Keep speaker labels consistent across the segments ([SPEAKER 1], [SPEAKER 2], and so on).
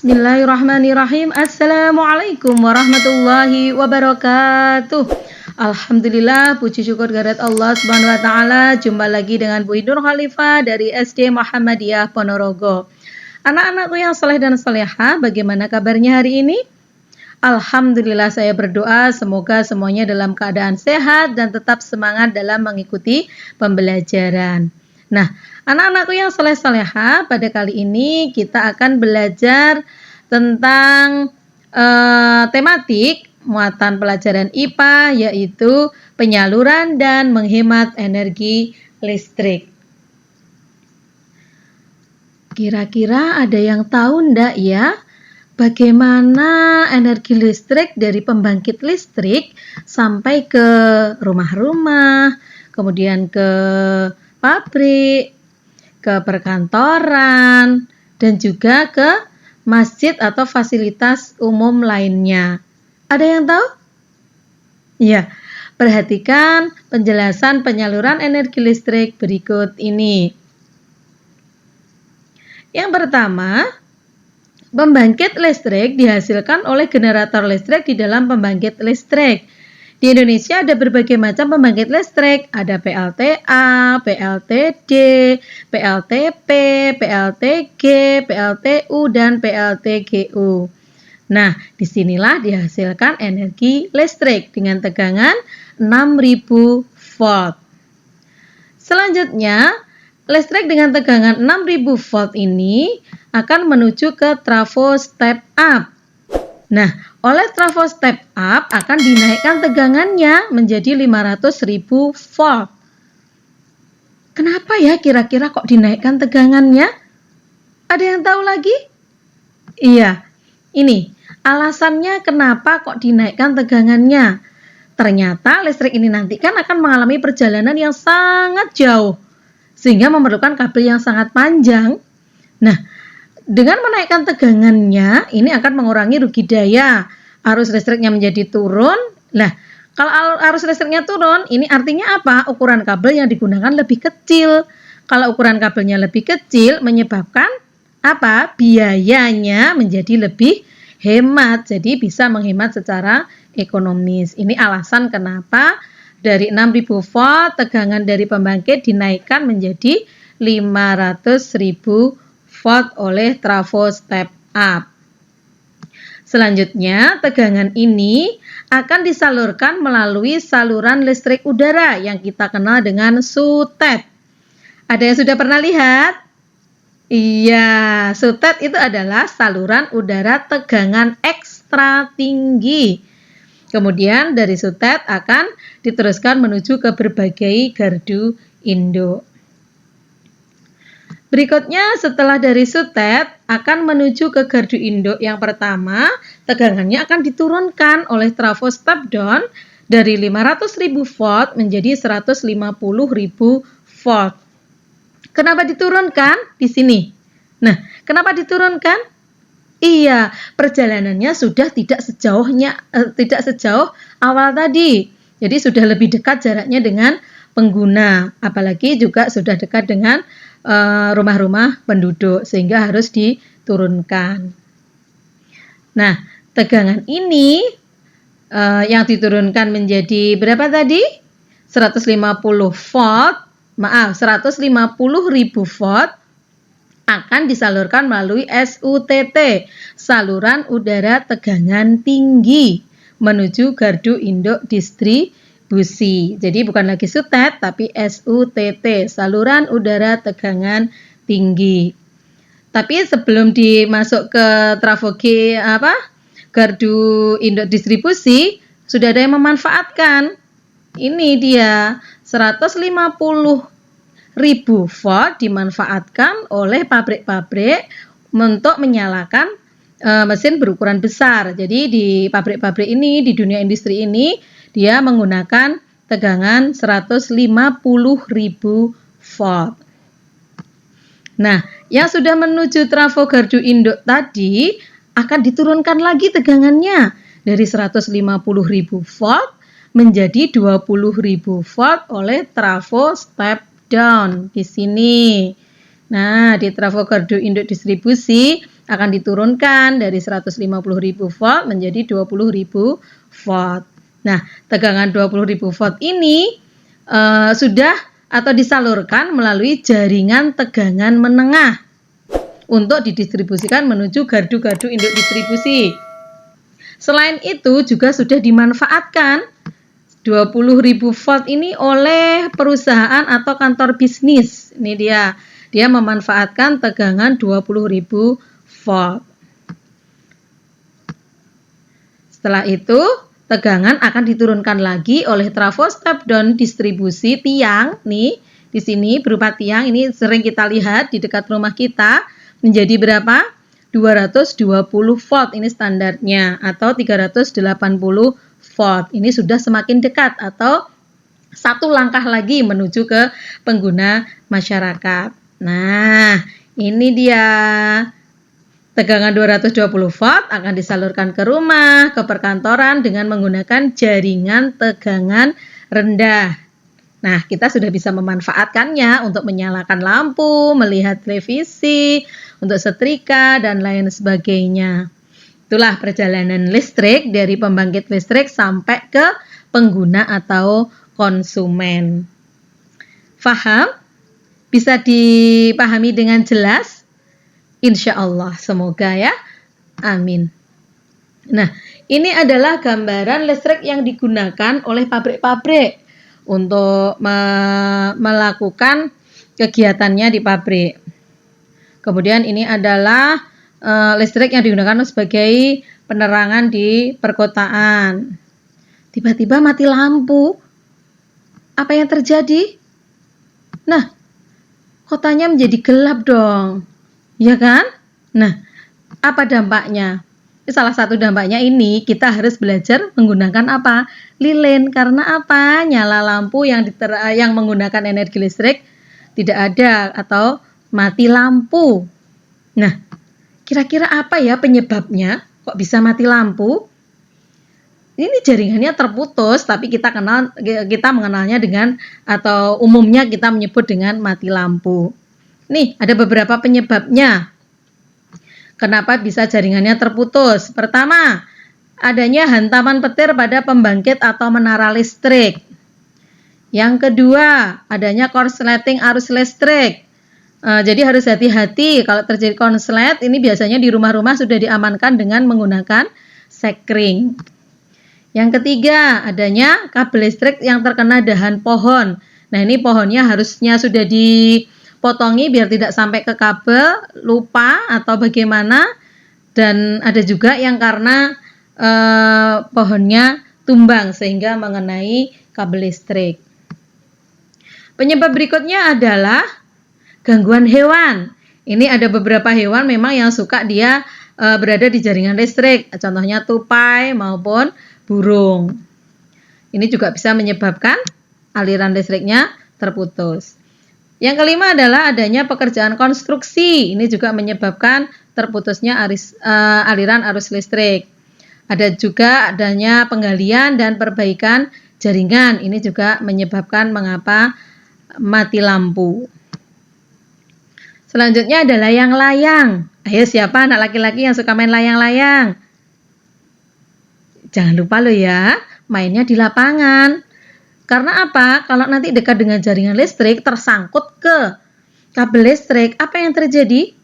[SPEAKER 1] Bismillahirrahmanirrahim. Assalamualaikum warahmatullahi wabarakatuh. Alhamdulillah, puji syukur kehadirat Allah Subhanahu wa taala. Jumpa lagi dengan Bu Nur Khalifah dari SD Muhammadiyah Ponorogo. Anak-anakku yang saleh dan salehah, bagaimana kabarnya hari ini? Alhamdulillah, saya berdoa semoga semuanya dalam keadaan sehat dan tetap semangat dalam mengikuti pembelajaran. Nah, anak-anakku yang saleh-salehah, pada kali ini kita akan belajar tentang tematik muatan pelajaran IPA, yaitu penyaluran dan menghemat energi listrik. Kira-kira ada yang tahu ndak ya, bagaimana energi listrik dari pembangkit listrik sampai ke rumah-rumah, kemudian ke pabrik, ke perkantoran, dan juga ke masjid atau fasilitas umum lainnya. Ada yang tahu? Ya, perhatikan penjelasan penyaluran energi listrik berikut ini. Yang pertama, pembangkit listrik dihasilkan oleh generator listrik di dalam pembangkit listrik. Di Indonesia ada berbagai macam pembangkit listrik, ada PLTA, PLTD, PLTP, PLTG, PLTU, dan PLTGU. Nah, disinilah dihasilkan energi listrik dengan tegangan 6000 volt. Selanjutnya, listrik dengan tegangan 6000 volt ini akan menuju ke trafo step up. Nah, oleh trafo step up akan dinaikkan tegangannya menjadi 500.000 volt. Kenapa ya kira-kira kok dinaikkan tegangannya? Ada yang tahu lagi? Iya, ini alasannya kenapa kok dinaikkan tegangannya. Ternyata listrik ini nanti kan akan mengalami perjalanan yang sangat jauh, sehingga memerlukan kabel yang sangat panjang. Nah, dengan menaikkan tegangannya, ini akan mengurangi rugi daya. Arus listriknya menjadi turun. Nah, kalau arus listriknya turun, ini artinya apa? Ukuran kabel yang digunakan lebih kecil. Kalau ukuran kabelnya lebih kecil, menyebabkan apa? Biayanya menjadi lebih hemat. Jadi bisa menghemat secara ekonomis. Ini alasan kenapa dari 6000 volt, tegangan dari pembangkit dinaikkan menjadi 500.000 volt oleh trafo step up. Selanjutnya, tegangan ini akan disalurkan melalui saluran listrik udara yang kita kenal dengan sutet. Ada yang sudah pernah lihat? Iya, sutet itu adalah saluran udara tegangan ekstra tinggi. Kemudian dari sutet akan diteruskan menuju ke berbagai gardu induk. Berikutnya, setelah dari sutet akan menuju ke gardu induk yang pertama, tegangannya akan diturunkan oleh trafo step down dari 500.000 volt menjadi 150.000 volt. Kenapa diturunkan? Di sini. Nah, kenapa diturunkan? Iya, perjalanannya sudah tidak sejauh awal tadi. Jadi sudah lebih dekat jaraknya dengan pengguna, apalagi juga sudah dekat dengan rumah-rumah penduduk, sehingga harus diturunkan. Nah, tegangan ini yang diturunkan menjadi berapa tadi? 150 volt, 150.000 volt akan disalurkan melalui SUTT, saluran udara tegangan tinggi, menuju gardu induk distribusi. Jadi bukan lagi sutet, tapi SUTT, saluran udara tegangan tinggi. Tapi sebelum dimasuk ke trafo gardu induk distribusi, sudah ada yang memanfaatkan. Ini dia 150.000 volt dimanfaatkan oleh pabrik-pabrik untuk menyalakan mesin berukuran besar. Jadi di pabrik-pabrik ini, di dunia industri ini, dia menggunakan tegangan 150.000 volt. Nah, yang sudah menuju trafo gardu induk tadi akan diturunkan lagi tegangannya dari 150.000 volt menjadi 20.000 volt oleh trafo step down di sini. Nah, di trafo gardu induk distribusi akan diturunkan dari 150.000 volt menjadi 20.000 volt. Nah, tegangan 20.000 volt ini sudah atau disalurkan melalui jaringan tegangan menengah untuk didistribusikan menuju gardu-gardu induk distribusi. Selain itu juga sudah dimanfaatkan 20.000 volt ini oleh perusahaan atau kantor bisnis. Ini dia memanfaatkan tegangan 20.000 volt. Setelah itu, tegangan akan diturunkan lagi oleh trafo step down distribusi tiang. Nih, di sini berupa tiang, ini sering kita lihat di dekat rumah kita, menjadi berapa? 220 volt, ini standarnya, atau 380 volt. Ini sudah semakin dekat atau satu langkah lagi menuju ke pengguna masyarakat. Nah, ini dia. Tegangan 220 volt akan disalurkan ke rumah, ke perkantoran dengan menggunakan jaringan tegangan rendah. Nah, kita sudah bisa memanfaatkannya untuk menyalakan lampu, melihat televisi, untuk setrika, dan lain sebagainya. Itulah perjalanan listrik dari pembangkit listrik sampai ke pengguna atau konsumen. Faham? Bisa dipahami dengan jelas? Insya Allah, semoga ya. Amin. Nah, ini adalah gambaran listrik yang digunakan oleh pabrik-pabrik untuk melakukan kegiatannya di pabrik. Kemudian ini adalah listrik yang digunakan sebagai penerangan di perkotaan. Tiba-tiba mati lampu. Apa yang terjadi? Nah, kotanya menjadi gelap dong. Ya kan? Nah, apa dampaknya? Salah satu dampaknya ini kita harus belajar menggunakan apa? Lilin. Karena apa? Nyala lampu yang menggunakan energi listrik tidak ada atau mati lampu. Nah, kira-kira apa ya penyebabnya? Kok bisa mati lampu? Ini jaringannya terputus, tapi kita mengenalnya dengan atau umumnya kita menyebut dengan mati lampu. Nih, ada beberapa penyebabnya. Kenapa bisa jaringannya terputus? Pertama, adanya hantaman petir pada pembangkit atau menara listrik. Yang kedua, adanya korsleting arus listrik. Jadi harus hati-hati kalau terjadi konslet. Ini biasanya di rumah-rumah sudah diamankan dengan menggunakan sekring. Yang ketiga, adanya kabel listrik yang terkena dahan pohon. Nah, ini pohonnya harusnya sudah dipotongi biar tidak sampai ke kabel, lupa atau bagaimana. Dan ada juga yang karena pohonnya tumbang sehingga mengenai kabel listrik. Penyebab berikutnya adalah gangguan hewan. Ini ada beberapa hewan memang yang suka dia berada di jaringan listrik. Contohnya tupai maupun burung. Ini juga bisa menyebabkan aliran listriknya terputus. Yang kelima adalah adanya pekerjaan konstruksi. Ini juga menyebabkan terputusnya aliran arus listrik. Ada juga adanya penggalian dan perbaikan jaringan. Ini juga menyebabkan mengapa mati lampu. Selanjutnya ada layang-layang. Ayo, siapa anak laki-laki yang suka main layang-layang? Jangan lupa loh ya, mainnya di lapangan. Karena apa? Kalau nanti dekat dengan jaringan listrik tersangkut ke kabel listrik, apa yang terjadi?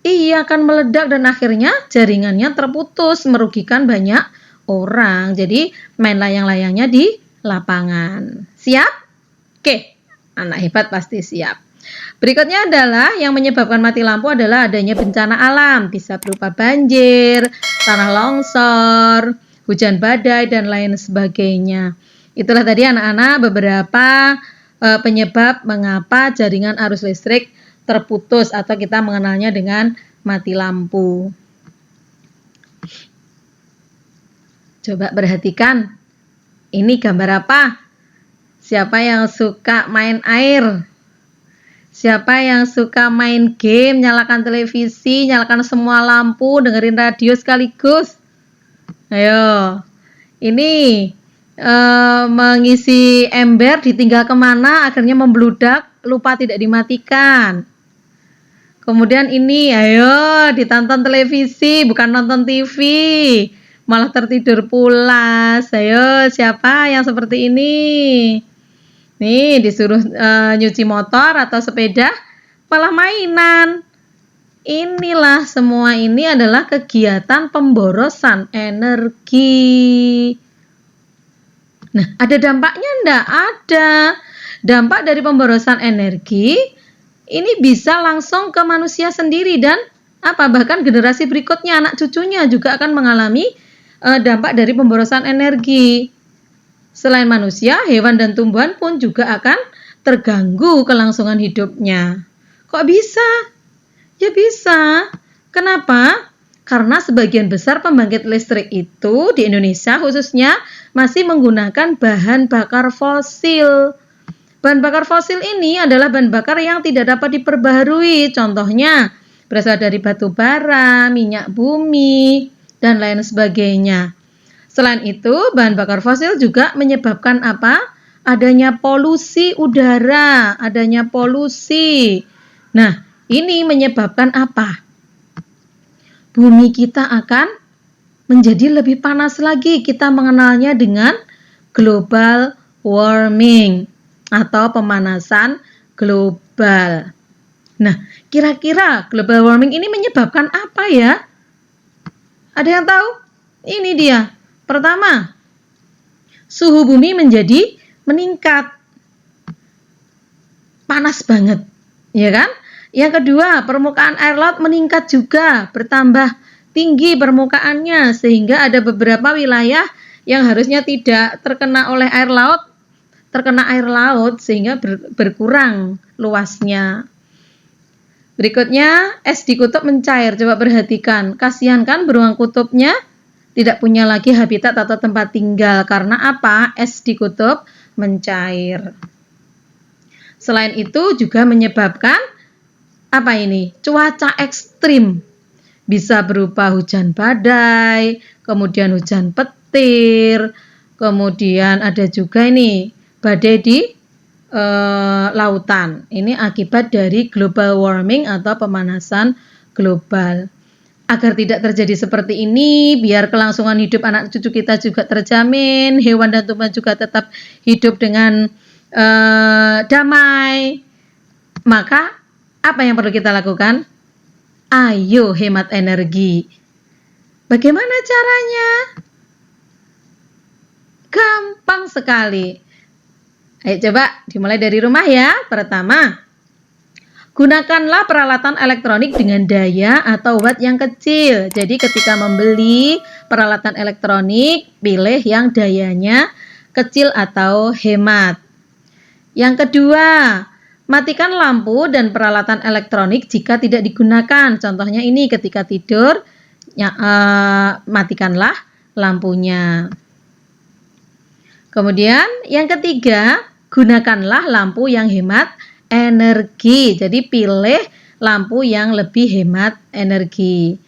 [SPEAKER 1] Ia akan meledak dan akhirnya jaringannya terputus, merugikan banyak orang. Jadi main layang-layangnya di lapangan. Siap? Oke, anak hebat pasti siap. Berikutnya adalah yang menyebabkan mati lampu adalah adanya bencana alam. Bisa berupa banjir, tanah longsor, hujan badai, dan lain sebagainya. Itulah tadi anak-anak beberapa penyebab mengapa jaringan arus listrik terputus atau kita mengenalnya dengan mati lampu. Coba perhatikan, ini gambar apa? Siapa yang suka main air? Siapa yang suka main game, nyalakan televisi, nyalakan semua lampu, dengerin radio sekaligus? Ayo, ini mengisi ember ditinggal kemana, akhirnya membludak, lupa tidak dimatikan. Kemudian ini, ayo ditonton televisi, bukan nonton TV. Malah tertidur pulas. Ayo, siapa yang seperti ini? Nih, disuruh nyuci motor atau sepeda, malah mainan. Inilah semua ini adalah kegiatan pemborosan energi. Nah, ada dampaknya enggak? Ada. Dampak dari pemborosan energi ini bisa langsung ke manusia sendiri dan bahkan generasi berikutnya, anak cucunya juga akan mengalami dampak dari pemborosan energi. Selain manusia, hewan dan tumbuhan pun juga akan terganggu kelangsungan hidupnya. Kok bisa? Ya bisa. Kenapa? Karena sebagian besar pembangkit listrik itu di Indonesia khususnya masih menggunakan bahan bakar fosil. Bahan bakar fosil ini adalah bahan bakar yang tidak dapat diperbaharui. Contohnya berasal dari batu bara, minyak bumi, dan lain sebagainya. Selain itu, bahan bakar fosil juga menyebabkan adanya polusi udara, adanya polusi. Nah, ini menyebabkan bumi kita akan menjadi lebih panas lagi. Kita mengenalnya dengan global warming atau pemanasan global. Nah, kira-kira global warming ini menyebabkan apa ya? Ada yang tahu? Ini dia. Pertama, suhu bumi menjadi meningkat. Panas banget, ya kan? Yang kedua, permukaan air laut meningkat juga, bertambah tinggi permukaannya sehingga ada beberapa wilayah yang harusnya tidak terkena oleh air laut, terkena air laut sehingga berkurang luasnya. Berikutnya, es di kutub mencair. Coba perhatikan, kasihan kan beruang kutubnya tidak punya lagi habitat atau tempat tinggal karena es di kutub mencair. Selain itu juga menyebabkan cuaca ekstrim. Bisa berupa hujan badai, kemudian hujan petir, kemudian ada juga ini badai di lautan. Ini akibat dari global warming atau pemanasan global. Agar tidak terjadi seperti ini, biar kelangsungan hidup anak cucu kita juga terjamin, hewan dan tumbuhan juga tetap hidup dengan damai, maka apa yang perlu kita lakukan? Ayo hemat energi. Bagaimana caranya? Gampang sekali. Ayo coba dimulai dari rumah ya. Pertama, gunakanlah peralatan elektronik dengan daya atau watt yang kecil. Jadi ketika membeli peralatan elektronik, pilih yang dayanya kecil atau hemat. Yang kedua, matikan lampu dan peralatan elektronik jika tidak digunakan. Contohnya ini ketika tidur, matikanlah lampunya. Kemudian yang ketiga, gunakanlah lampu yang hemat energi. Jadi pilih lampu yang lebih hemat energi.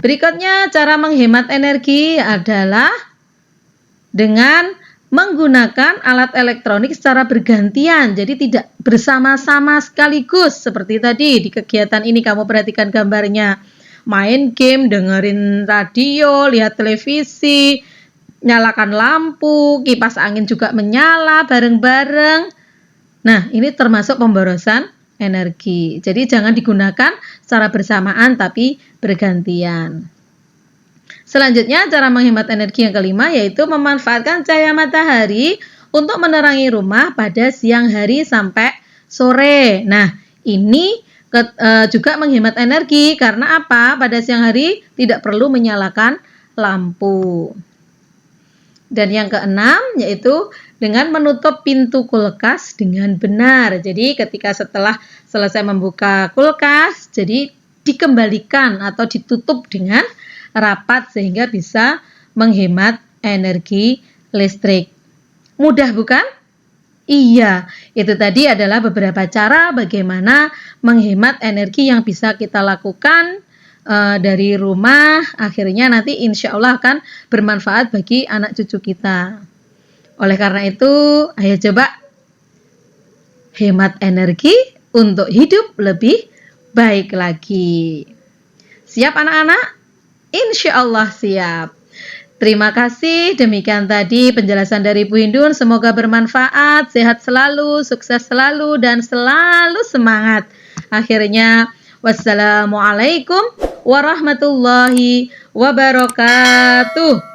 [SPEAKER 1] Berikutnya cara menghemat energi adalah dengan menggunakan alat elektronik secara bergantian, jadi tidak bersama-sama sekaligus. Seperti tadi di kegiatan ini kamu perhatikan gambarnya, main game, dengerin radio, lihat televisi, nyalakan lampu, kipas angin juga menyala bareng-bareng. Nah, ini termasuk pemborosan energi. Jadi jangan digunakan secara bersamaan tapi bergantian. Selanjutnya, cara menghemat energi yang kelima yaitu memanfaatkan cahaya matahari untuk menerangi rumah pada siang hari sampai sore. Nah, ini juga menghemat energi karena pada siang hari tidak perlu menyalakan lampu. Dan yang keenam yaitu dengan menutup pintu kulkas dengan benar. Jadi ketika setelah selesai membuka kulkas, jadi dikembalikan atau ditutup dengan rapat sehingga bisa menghemat energi listrik. Mudah bukan? Iya, itu tadi adalah beberapa cara bagaimana menghemat energi yang bisa kita lakukan dari rumah. Akhirnya nanti insya Allah akan bermanfaat bagi anak cucu kita. Oleh karena itu, ayo coba hemat energi untuk hidup lebih baik lagi. Siap anak-anak? Insya Allah siap. Terima kasih, demikian tadi penjelasan dari Bu Hindun. Semoga bermanfaat, sehat selalu, sukses selalu, dan selalu semangat. Akhirnya, wassalamualaikum warahmatullahi wabarakatuh.